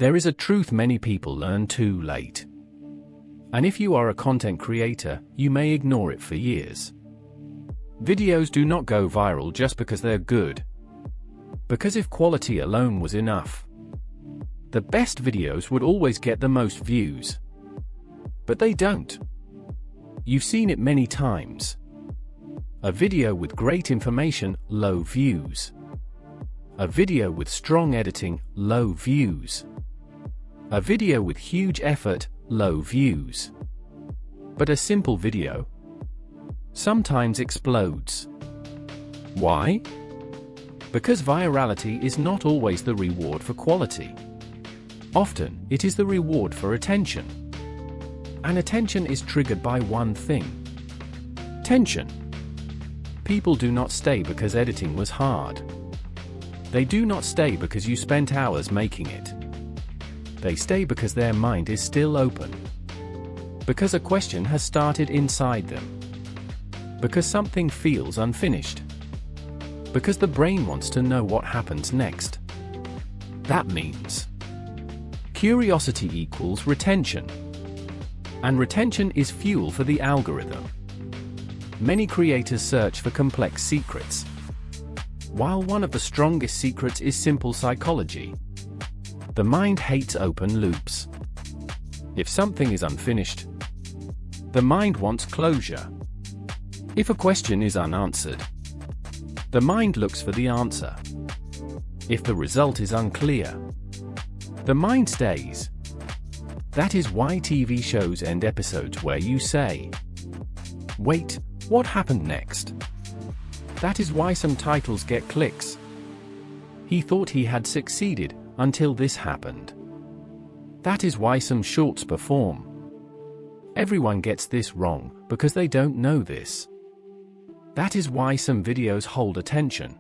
There is a truth many people learn too late. And if you are a content creator, you may ignore it for years. Videos do not go viral just because they're good. Because if quality alone was enough, the best videos would always get the most views. But they don't. You've seen it many times. A video with great information, low views. A video with strong editing, low views. A video with huge effort, low views. But a simple video sometimes explodes. Why? Because virality is not always the reward for quality. Often, it is the reward for attention. And attention is triggered by one thing: tension. People do not stay because editing was hard. They do not stay because you spent hours making it. They stay because their mind is still open. Because a question has started inside them. Because something feels unfinished. Because the brain wants to know what happens next. That means curiosity equals retention. And retention is fuel for the algorithm. Many creators search for complex secrets, while one of the strongest secrets is simple psychology. The mind hates open loops. If something is unfinished, the mind wants closure. If a question is unanswered, the mind looks for the answer. If the result is unclear, the mind stays. That is why TV shows end episodes where you say, "Wait, what happened next?" That is why some titles get clicks. He thought he had succeeded until this happened. That is why some shorts perform. Everyone gets this wrong because they don't know this. That is why some videos hold attention.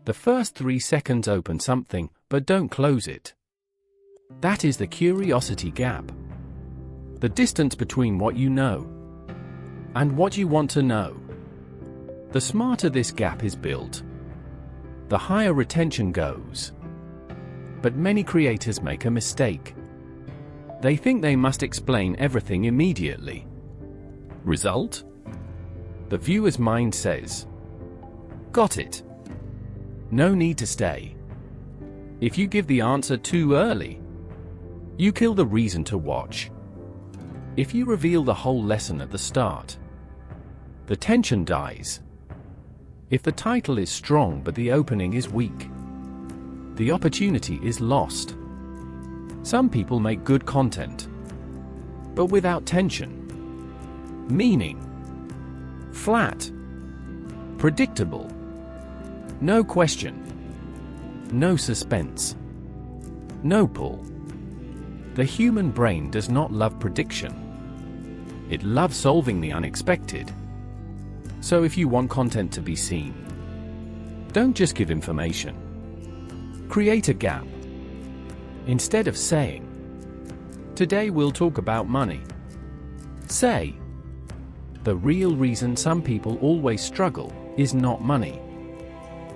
The first 3 seconds open something, but don't close it. That is the curiosity gap. The distance between what you know and what you want to know. The smarter this gap is built, the higher retention goes. But many creators make a mistake. They think they must explain everything immediately. Result? The viewer's mind says, "Got it. No need to stay." If you give the answer too early, you kill the reason to watch. If you reveal the whole lesson at the start, the tension dies. If the title is strong but the opening is weak, the opportunity is lost. Some people make good content, but without tension, meaning, flat, predictable, no question, no suspense, no pull. The human brain does not love prediction. It loves solving the unexpected. So if you want content to be seen, don't just give information. Create a gap. Instead of saying, "Today we'll talk about money," say, "The real reason some people always struggle is not money."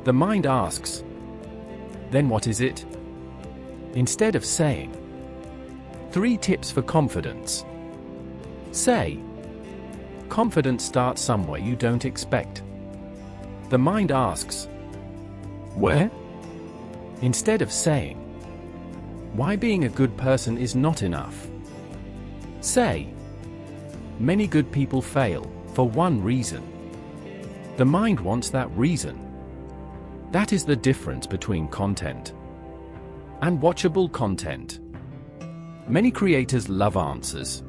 The mind asks, "Then what is it?" Instead of saying, "3 tips for confidence," say, "Confidence starts somewhere you don't expect." The mind asks, "Where?" Instead of saying, "Why being a good person is not enough," say, "Many good people fail for one reason." The mind wants that reason. That is the difference between content and watchable content. Many creators love answers,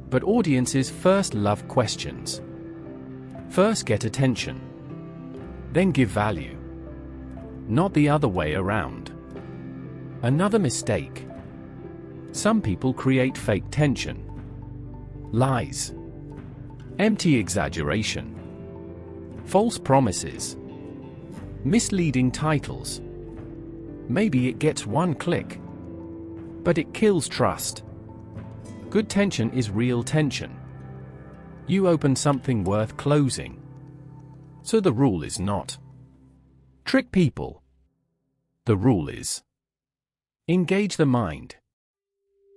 but audiences first love questions. First get attention, then give value. Not the other way around. Another mistake. Some people create fake tension. Lies. Empty exaggeration. False promises. Misleading titles. Maybe it gets 1 click, but it kills trust. Good tension is real tension. You open something worth closing. So the rule is not trick people. The rule is Engage the mind.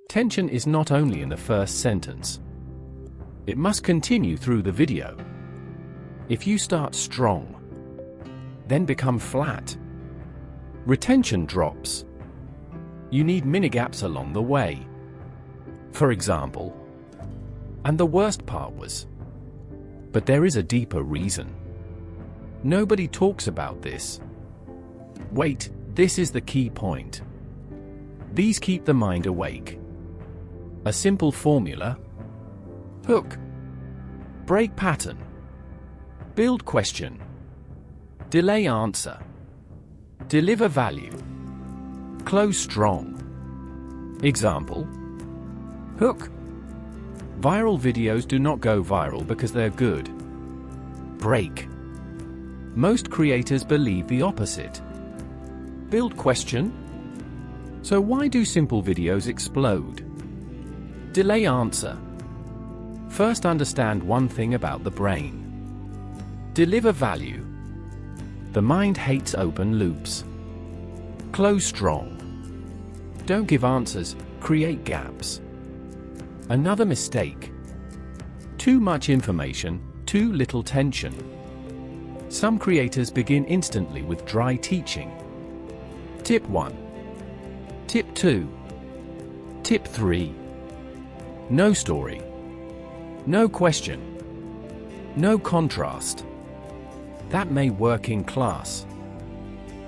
Tension is not only in the first sentence. It must continue through the video. If you start strong, then become flat, retention drops. You need mini-gaps along the way. For example, and the worst part was. But there is a deeper reason. Nobody talks about this. Wait, this is the key point. These keep the mind awake. A simple formula: hook, break pattern, build question, delay answer, deliver value, close strong. Example: hook. Viral videos do not go viral because they're good. Break. Most creators believe the opposite. Build question. So why do simple videos explode? Delay answer. First, understand one thing about the brain. Deliver value. The mind hates open loops. Close strong. Don't give answers, create gaps. Another mistake. Too much information, too little tension. Some creators begin instantly with dry teaching. Tip 1. Tip 2. Tip 3. No story. No question. No contrast. That may work in class.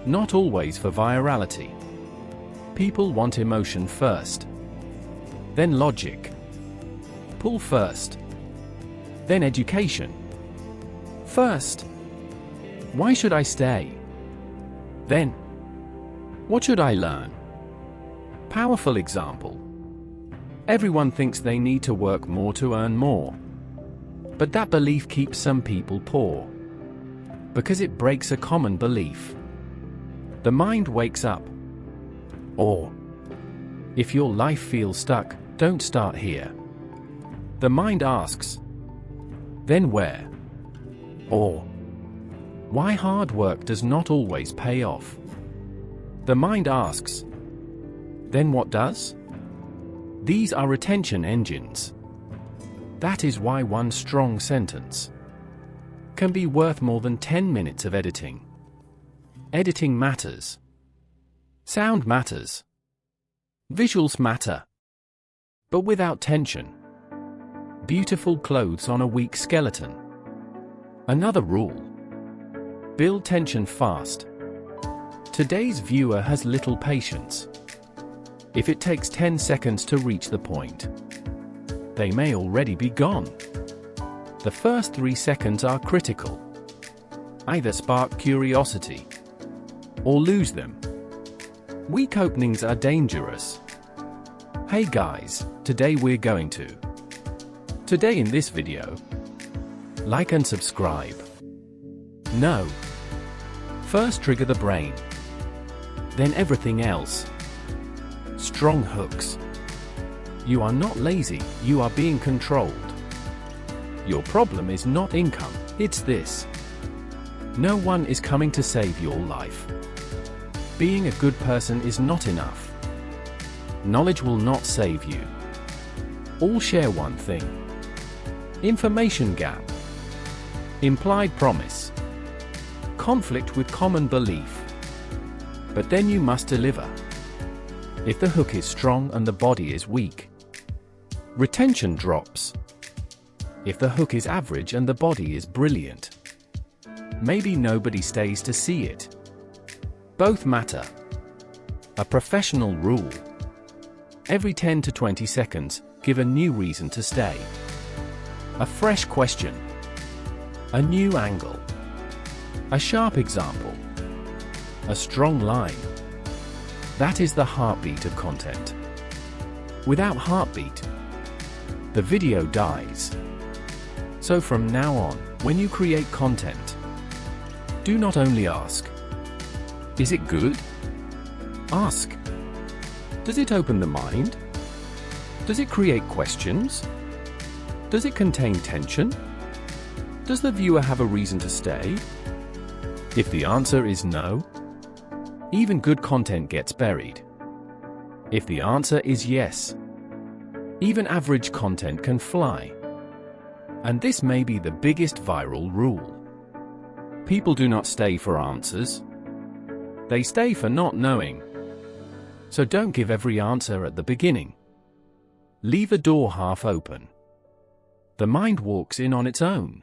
Not always for virality. People want emotion first. Then logic. Pull first. Then education. First. Why should I stay? Then. What should I learn? Powerful example. Everyone thinks they need to work more to earn more. But that belief keeps some people poor. Because it breaks a common belief. The mind wakes up. Or, if your life feels stuck, don't start here. The mind asks, then where? Or, why hard work does not always pay off? The mind asks, then what does? These are retention engines. That is why one strong sentence can be worth more than 10 minutes of editing. Editing matters. Sound matters. Visuals matter. But without tension. Beautiful clothes on a weak skeleton. Another rule. Build tension fast. Today's viewer has little patience. If it takes 10 seconds to reach the point, they may already be gone. The first 3 seconds are critical. Either spark curiosity or lose them. Weak openings are dangerous. Hey guys, today we're going to. Today in this video. Like and subscribe. No. First trigger the brain. Then everything else. Strong hooks. You are not lazy, you are being controlled. Your problem is not income, it's this. No one is coming to save your life. Being a good person is not enough. Knowledge will not save you. All share one thing. Information gap. Implied promise. Conflict with common belief. But then you must deliver. If the hook is strong and the body is weak, retention drops. If the hook is average and the body is brilliant, maybe nobody stays to see it. Both matter. A professional rule. Every 10 to 20 seconds, give a new reason to stay. A fresh question. A new angle. A sharp example. A strong line. That is the heartbeat of content. Without heartbeat, the video dies. So from now on, when you create content, do not only ask, is it good? Ask, does it open the mind? Does it create questions? Does it contain tension? Does the viewer have a reason to stay? If the answer is no, even good content gets buried. If the answer is yes, even average content can fly. And this may be the biggest viral rule. People do not stay for answers. They stay for not knowing. So don't give every answer at the beginning. Leave a door half open. The mind walks in on its own.